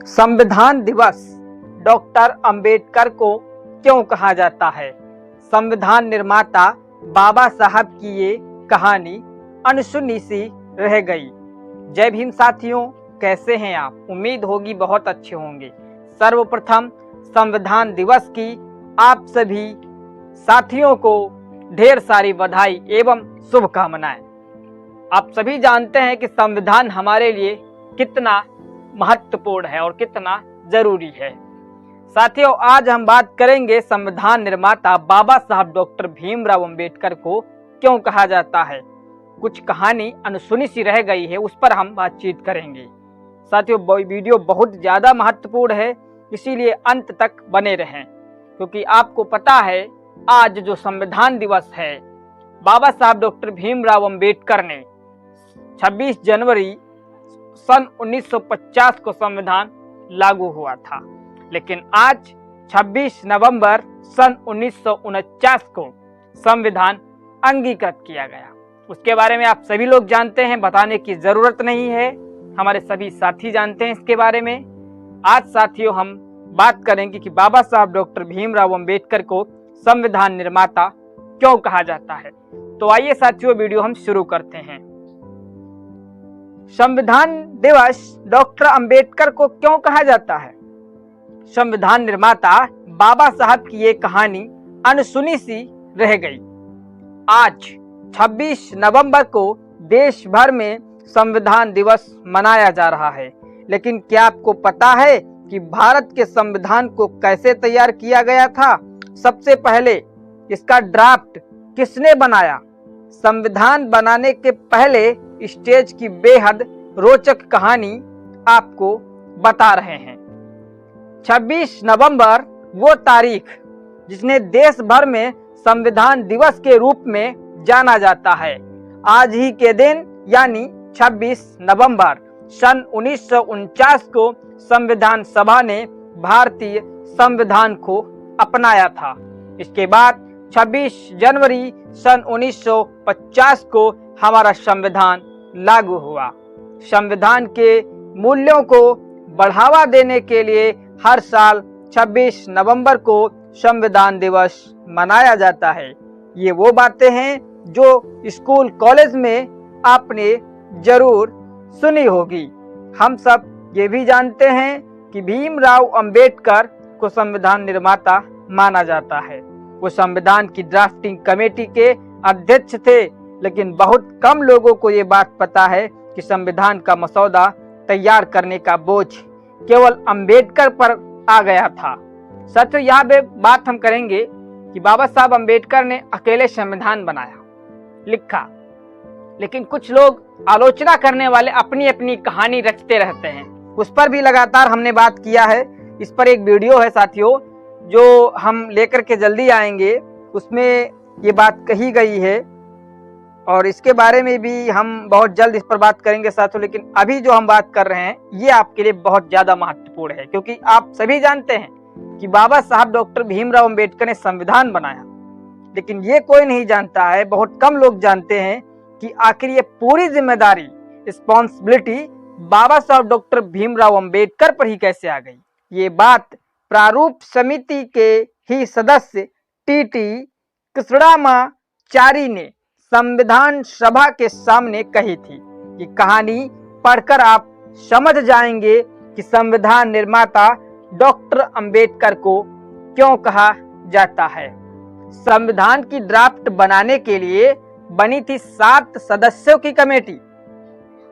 संविधान दिवस डॉक्टर अंबेडकर को क्यों कहा जाता है? संविधान निर्माता बाबा साहब की ये कहानी अनसुनी सी रह गई। जय भीम साथियों, कैसे हैं आप? उम्मीद होगी बहुत अच्छे होंगे। सर्वप्रथम संविधान दिवस की आप सभी साथियों को ढेर सारी बधाई एवं शुभकामनाएं। आप सभी जानते हैं कि संविधान हमारे लिए कितना महत्वपूर्ण है और कितना जरूरी है। साथियों, आज हम बात करेंगे संविधान निर्माता बाबा साहब डॉक्टर भीमराव अंबेडकर को क्यों कहा जाता है। कुछ कहानी अनसुनी सी रह गई है, उस पर हम बातचीत करेंगे। साथियों, वीडियो बहुत ज्यादा महत्वपूर्ण है, इसीलिए अंत तक बने रहें, क्योंकि आपको पता है आज जो संविधान दिवस है, बाबा साहब डॉक्टर भीमराव अंबेडकर ने 26 जनवरी सन 1950 को संविधान लागू हुआ था, लेकिन आज 26 नवंबर सन 1949 को संविधान अंगीकृत किया गया। उसके बारे में आप सभी लोग जानते हैं, बताने की जरूरत नहीं है, हमारे सभी साथी जानते हैं इसके बारे में। आज साथियों हम बात करेंगे कि बाबा साहब डॉक्टर भीमराव अंबेडकर को संविधान निर्माता क्यों कहा जाता है। तो आइए साथियों, वीडियो हम शुरू करते हैं। संविधान दिवस डॉक्टर अंबेडकर को क्यों कहा जाता है? संविधान निर्माता बाबा साहब की ये कहानी अनसुनी सी रह गई। आज 26 नवंबर को देश भर में संविधान दिवस मनाया जा रहा है, लेकिन क्या आपको पता है कि भारत के संविधान को कैसे तैयार किया गया था? सबसे पहले इसका ड्राफ्ट किसने बनाया? संविधान बनाने के पहले स्टेज की बेहद रोचक कहानी आपको बता रहे हैं। 26 नवंबर वो तारीख जिसने देश भर में संविधान दिवस के रूप में जाना जाता है। आज ही के दिन यानी 26 नवंबर सन 1949 को संविधान सभा ने भारतीय संविधान को अपनाया था। इसके बाद 26 जनवरी सन 1950 को हमारा संविधान लागू हुआ। संविधान के मूल्यों को बढ़ावा देने के लिए हर साल 26 नवंबर को संविधान दिवस मनाया जाता है। ये वो बातें हैं जो स्कूल कॉलेज में आपने जरूर सुनी होगी। हम सब ये भी जानते हैं कि भीमराव अंबेडकर को संविधान निर्माता माना जाता है। वो संविधान की ड्राफ्टिंग कमेटी के अध्यक्ष थे, लेकिन बहुत कम लोगों को ये बात पता है कि संविधान का मसौदा तैयार करने का बोझ केवल अंबेडकर पर आ गया था। साथियों, यहाँ पे बात हम करेंगे कि बाबा साहब अंबेडकर ने अकेले संविधान बनाया, लिखा, लेकिन कुछ लोग आलोचना करने वाले अपनी अपनी कहानी रचते रहते हैं। उस पर भी लगातार हमने बात किया है। इस पर एक वीडियो है साथियों जो हम लेकर के जल्दी आएंगे, उसमें ये बात कही गई है और इसके बारे में भी हम बहुत जल्द इस पर बात करेंगे साथियों। लेकिन अभी जो हम बात कर रहे हैं ये आपके लिए बहुत ज्यादा महत्वपूर्ण है, क्योंकि आप सभी जानते हैं कि बाबा साहब डॉक्टर भीमराव अंबेडकर ने संविधान बनाया, लेकिन ये कोई नहीं जानता है, बहुत कम लोग जानते हैं कि आखिर ये पूरी जिम्मेदारी, रिस्पॉन्सिबिलिटी बाबा साहब डॉक्टर भीमराव अंबेडकर पर ही कैसे आ गई। ये बात प्रारूप समिति के ही सदस्य टीटी कृष्णामाचारी ने संविधान सभा के सामने कही थी। ये कहानी पढ़कर आप समझ जाएंगे कि संविधान निर्माता डॉक्टर अंबेडकर को क्यों कहा जाता है। संविधान की ड्राफ्ट बनाने के लिए बनी थी 7 सदस्यों की कमेटी।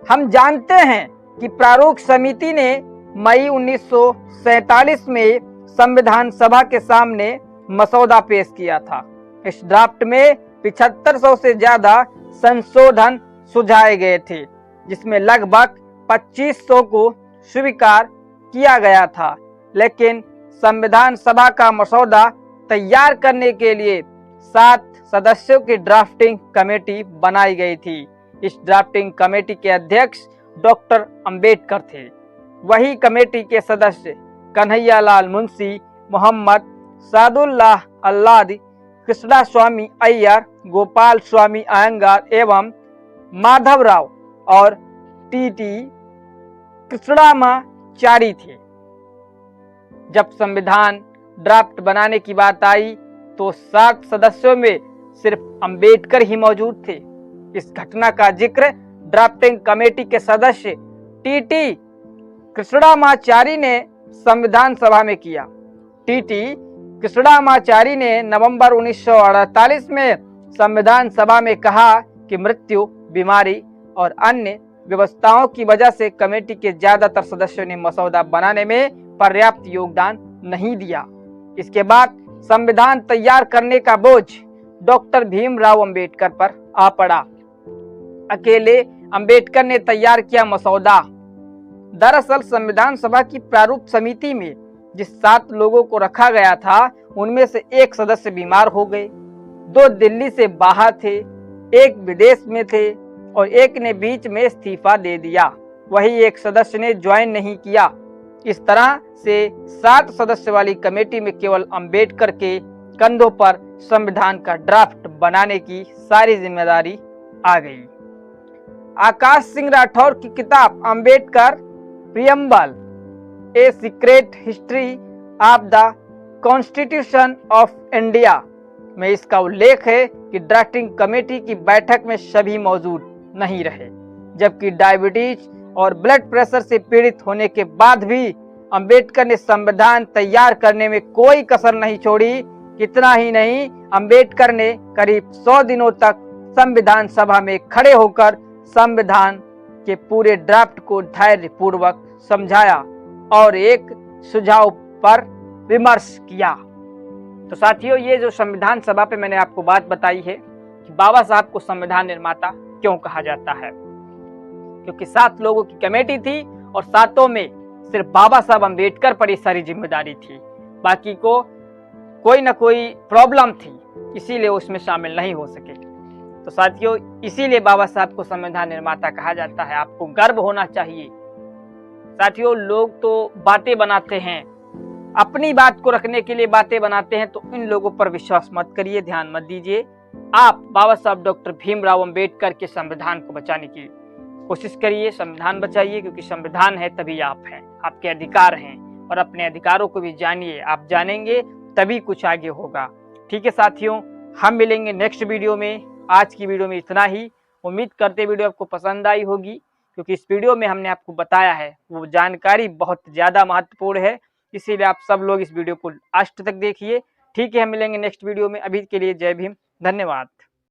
हम जानते हैं कि प्रारूप समिति ने मई 1947 में संविधान सभा के सामने मसौदा पेश किया था। इस ड्राफ्ट में 7500 से ज्यादा संशोधन सुझाए गए थे, जिसमें लगभग 2500 को स्वीकार किया गया था। लेकिन संविधान सभा का मसौदा तैयार करने के लिए 7 सदस्यों की ड्राफ्टिंग कमेटी बनाई गई थी। इस ड्राफ्टिंग कमेटी के अध्यक्ष डॉक्टर अंबेडकर थे। वही कमेटी के सदस्य कन्हैयालाल मुंशी, मोहम्मद सादुल्लाह अल्लादी, कृष्णा स्वामी अय्यर, गोपाल स्वामी अयंगार एवं माधवराव और टीटी कृष्णामाचारी थे। जब संविधान ड्राफ्ट बनाने की बात आई तो 7 सदस्यों में सिर्फ अंबेडकर ही मौजूद थे। इस घटना का जिक्र ड्राफ्टिंग कमेटी के सदस्य टीटी कृष्णमाचारी ने संविधान सभा में किया। टीटी कृष्णमाचारी ने नवंबर 1948 में संविधान सभा में कहा कि मृत्यु, बीमारी और अन्य व्यवस्थाओं की वजह से कमेटी के ज्यादातर सदस्यों ने मसौदा बनाने में पर्याप्त योगदान नहीं दिया। इसके बाद संविधान तैयार करने का बोझ डॉक्टर भीमराव अंबेडकर पर आ पड़ा। अकेले अंबेडकर ने तैयार किया मसौदा। दरअसल संविधान सभा की प्रारूप समिति में जिस 7 लोगों को रखा गया था उनमें से एक सदस्य बीमार हो गए, 2 दिल्ली से बाहर थे, 1 विदेश में थे और एक ने बीच में इस्तीफा दे दिया। वही एक सदस्य ने ज्वाइन नहीं किया। इस तरह से 7 सदस्य वाली कमेटी में केवल अंबेडकर के कंधों पर संविधान का ड्राफ्ट बनाने की सारी जिम्मेदारी आ गई। आकाश सिंह राठौर की किताब Ambedkar preamble, a secret history of the constitution of India में इसका उल्लेख है कि ड्राफ्टिंग कमेटी की बैठक में सभी मौजूद नहीं रहे, जबकि डायबिटीज और ब्लड प्रेशर से पीड़ित होने के बाद भी अंबेडकर ने संविधान तैयार करने में कोई कसर नहीं छोड़ी। इतना ही नहीं, अंबेडकर ने करीब 100 दिनों तक संविधान सभा में खड़े होकर संविधान के पूरे ड्राफ्ट को धैर्यपूर्वक समझाया और एक सुझाव पर विमर्श किया। तो साथियों, ये जो संविधान सभा पे मैंने आपको बात बताई है कि बाबा साहब को संविधान निर्माता क्यों कहा जाता है, क्योंकि 7 लोगों की कमेटी थी और 7 में सिर्फ बाबा साहब अंबेडकर पर ये सारी जिम्मेदारी थी, बाकी को कोई ना कोई प्रॉब्लम थी, इसीलिए उसमें शामिल नहीं हो सके। तो साथियों, इसीलिए बाबा साहब को संविधान निर्माता कहा जाता है। आपको गर्व होना चाहिए। साथियों, लोग तो बातें बनाते हैं, अपनी बात को रखने के लिए बातें बनाते हैं, तो इन लोगों पर विश्वास मत करिए, ध्यान मत दीजिए। आप बाबा साहब डॉक्टर भीमराव अंबेडकर के संविधान को बचाने की कोशिश करिए। संविधान बचाइए, क्योंकि संविधान है तभी आप हैं, आपके अधिकार हैं, और अपने अधिकारों को भी जानिए। आप जानेंगे तभी कुछ आगे होगा। ठीक है साथियों, हम मिलेंगे नेक्स्ट वीडियो में। आज की वीडियो में इतना ही। उम्मीद करते वीडियो आपको पसंद आई होगी, क्योंकि इस वीडियो में हमने आपको बताया है वो जानकारी बहुत ज़्यादा महत्वपूर्ण है, इसीलिए आप सब लोग इस वीडियो को लास्ट तक देखिए। ठीक है, हम मिलेंगे नेक्स्ट वीडियो में। अभी के लिए जय भीम, धन्यवाद।